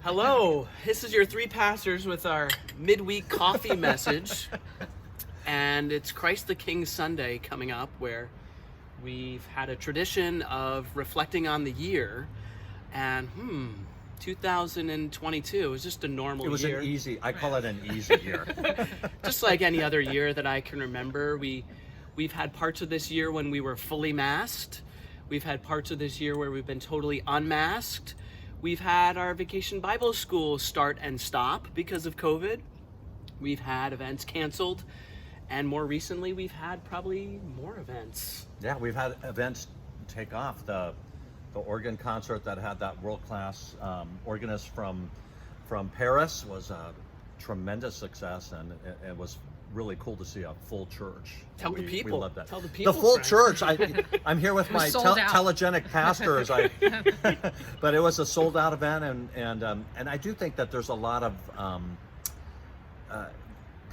Hello, this is your three pastors with our midweek coffee message. And it's Christ the King Sunday coming up, where we've had a tradition of reflecting on the year. And 2022 was just a normal year. It was an easy, I call it an easy year. Just like any other year that I can remember. We've had parts of this year when we were fully masked. We've had parts of this year where we've been totally unmasked. We've had our Vacation Bible School start and stop because of COVID. We've had events canceled. And more recently, we've had probably more events. Yeah, we've had events take off. The organ concert that had that world-class organist from Paris was a tremendous success, and it was really cool to see a full church. Tell the people. We love that. Tell the people. The full Frank. church. I'm here with my sold out. telegenic pastors. But it was a sold-out event, and I do think that there's a lot of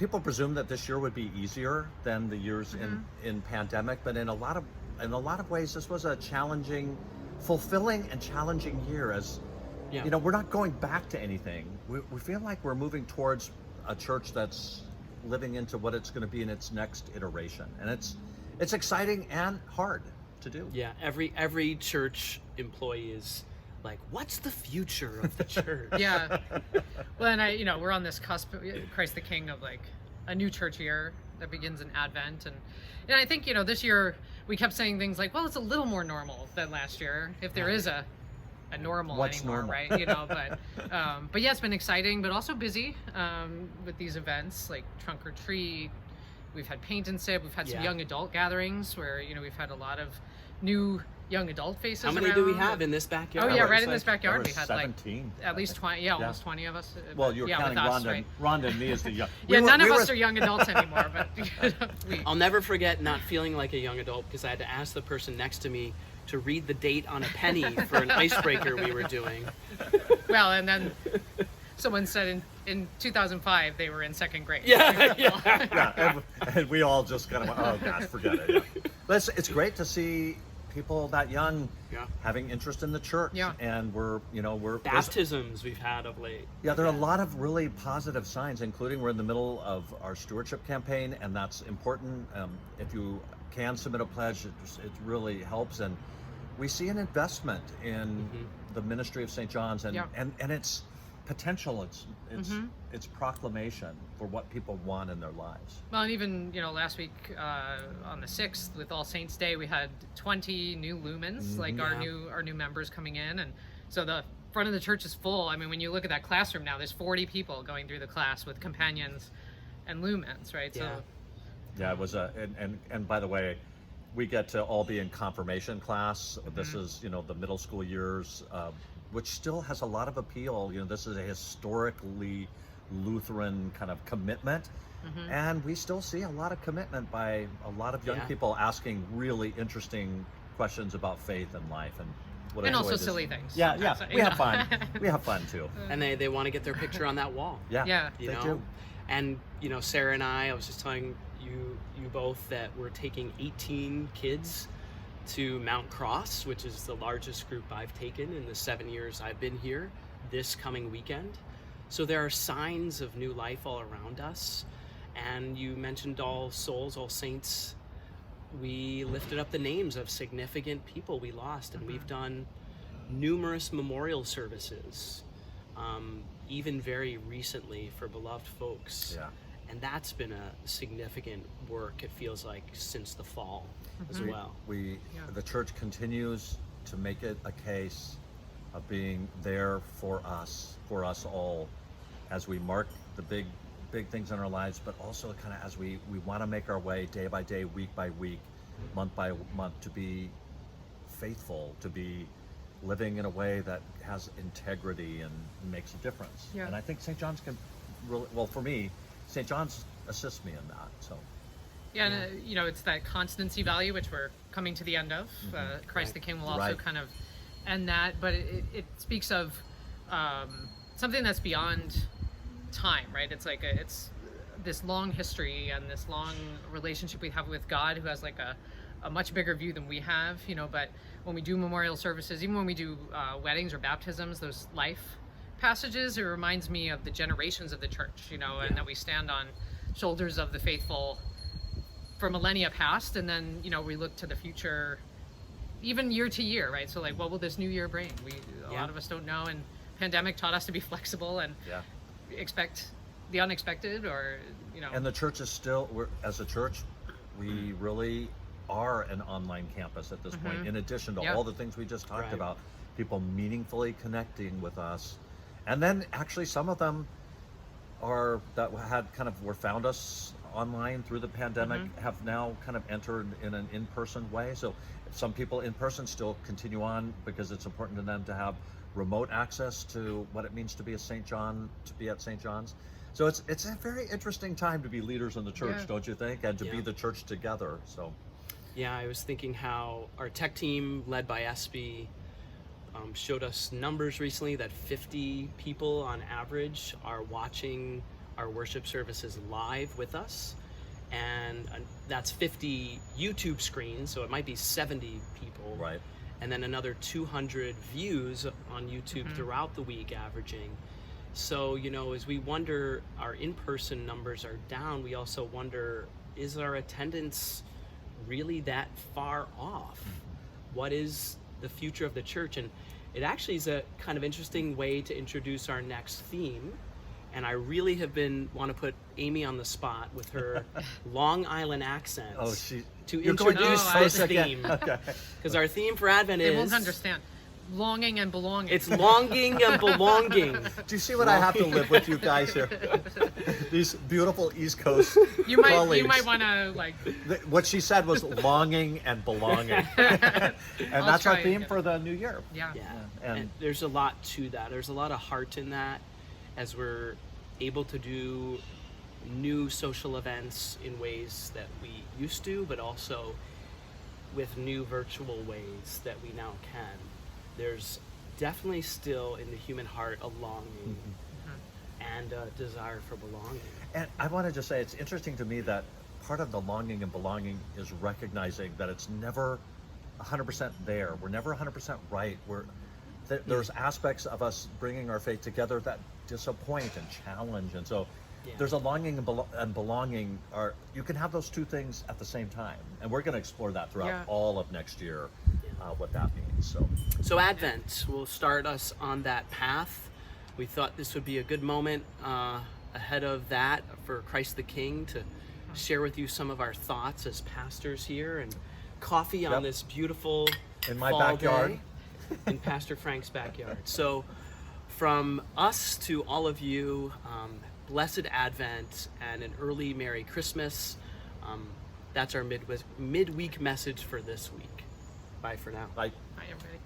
people presume that this year would be easier than the years in pandemic, but in a lot of ways, this was a challenging, fulfilling and challenging year. As you know, we're not going back to anything. We feel like we're moving towards a church that's living into what it's going to be in its next iteration, and it's exciting and hard to do. Yeah, every church employee is like, what's the future of the church? Yeah. Well, and we're on this cusp, Christ the King, of like a new church year that begins in Advent, and I think this year we kept saying things like, well, it's a little more normal than last year, if there is a normal What's anymore, normal? Right? But yeah, it's been exciting, but also busy with these events like Trunk or Treat. We've had Paint and Sip. We've had some young adult gatherings where we've had a lot of new young adult faces. How many around. do we have in this backyard? Oh yeah, right in Like, this backyard we There were had 17, like at least 20, almost 20 of us. Well, you were counting with us, Rhonda. right? Rhonda and me as the young. None of us are young adults anymore, but I'll never forget not feeling like a young adult because I had to ask the person next to me to read the date on a penny for an icebreaker we were doing. well, and then someone said in 2005 they were in second grade. Yeah, and we all just kind of went, oh gosh, forget it. Yeah. But it's great to see people that young having interest in the church. Yeah. And we're Baptisms we've had of late. Yeah, there are a lot of really positive signs, including we're in the middle of our stewardship campaign, and that's important. If you can submit a pledge, it really helps. And we see an investment in the ministry of St. John's and its potential, its proclamation for what people want in their lives. Well, and even last week on the 6th with All Saints Day, we had 20 new lumens, like our new members coming in, and so the front of the church is full. I mean, when you look at that classroom now, there's 40 people going through the class with companions and lumens, right? Yeah. So Yeah, it was and by the way, we get to all be in confirmation class. This is the middle school years, which still has a lot of appeal. This is a historically Lutheran kind of commitment, and we still see a lot of commitment by a lot of young people asking really interesting questions about faith and life and what and also silly things. Yeah, we have fun. We have fun too. And they want to get their picture on that wall. Yeah. You they know? do. And Sarah and I was just telling you both that we're taking 18 kids to Mount Cross, which is the largest group I've taken in the 7 years I've been here, this coming weekend. So there are signs of new life all around us. And you mentioned All Souls, All Saints. We lifted up the names of significant people we lost, and we've done numerous memorial services, even very recently for beloved folks. Yeah. And that's been a significant work, it feels like, since the fall as well. The church continues to make it a case of being there for us all, as we mark the big things in our lives, but also kind of as we want to make our way day by day, week by week, month by month, to be faithful, to be living in a way that has integrity and makes a difference. Yeah. And I think St. John's can really, well, for me, St. John's assists me in that. So. Yeah, and it's that constancy value, which we're coming to the end of. Christ the King will also kind of end that, but it speaks of something that's beyond time, right? It's like it's this long history and this long relationship we have with God, who has like a much bigger view than we have, but when we do memorial services, even when we do weddings or baptisms, there's life passages, it reminds me of the generations of the church, and that we stand on shoulders of the faithful for millennia past, and then we look to the future, even year to year, right? So like, what will this new year bring? A lot of us don't know, and pandemic taught us to be flexible and expect the unexpected, or And the church is still, as a church, we really are an online campus at this point, in addition to all the things we just talked about, people meaningfully connecting with us. And then actually some of them were found us online through the pandemic, have now kind of entered in an in-person way. So some people in person still continue on because it's important to them to have remote access to what it means to be at St. John's. So it's a very interesting time to be leaders in the church, don't you think? And to be the church together. So yeah, I was thinking how our tech team, led by Espy, showed us numbers recently that 50 people on average are watching our worship services live with us, and that's 50 YouTube screens, so it might be 70 people, right? And then another 200 views on YouTube throughout the week, averaging. So as we wonder, our in-person numbers are down, we also wonder, is our attendance really that far off? What is the future of the church? And it actually is a kind of interesting way to introduce our next theme. And I really want to put Amy on the spot with her Long Island accent to introduce this theme. Because our theme for Advent is... They won't understand. Longing and belonging. It's longing and belonging. Do you see what I have to live with you guys here? These beautiful East Coast colleagues. You might want to What she said was longing and belonging, and that's our theme for the new year. Yeah. And there's a lot to that. There's a lot of heart in that, as we're able to do new social events in ways that we used to, but also with new virtual ways that we now can. There's definitely still in the human heart a longing and a desire for belonging. And I want to just say, it's interesting to me that part of the longing and belonging is recognizing that it's never 100% there. We're never 100% right. There's aspects of us bringing our faith together that disappoint and challenge, and so there's a longing and belonging. You can have those two things at the same time, and we're going to explore that throughout all of next year, what that means. So Advent will start us on that path. We thought this would be a good moment ahead of that for Christ the King to share with you some of our thoughts as pastors here, and coffee on this beautiful in my fall backyard day in Pastor Frank's backyard. So from us to all of you, blessed Advent and an early Merry Christmas. That's our midweek message for this week. Bye for now. Bye. Bye, everybody.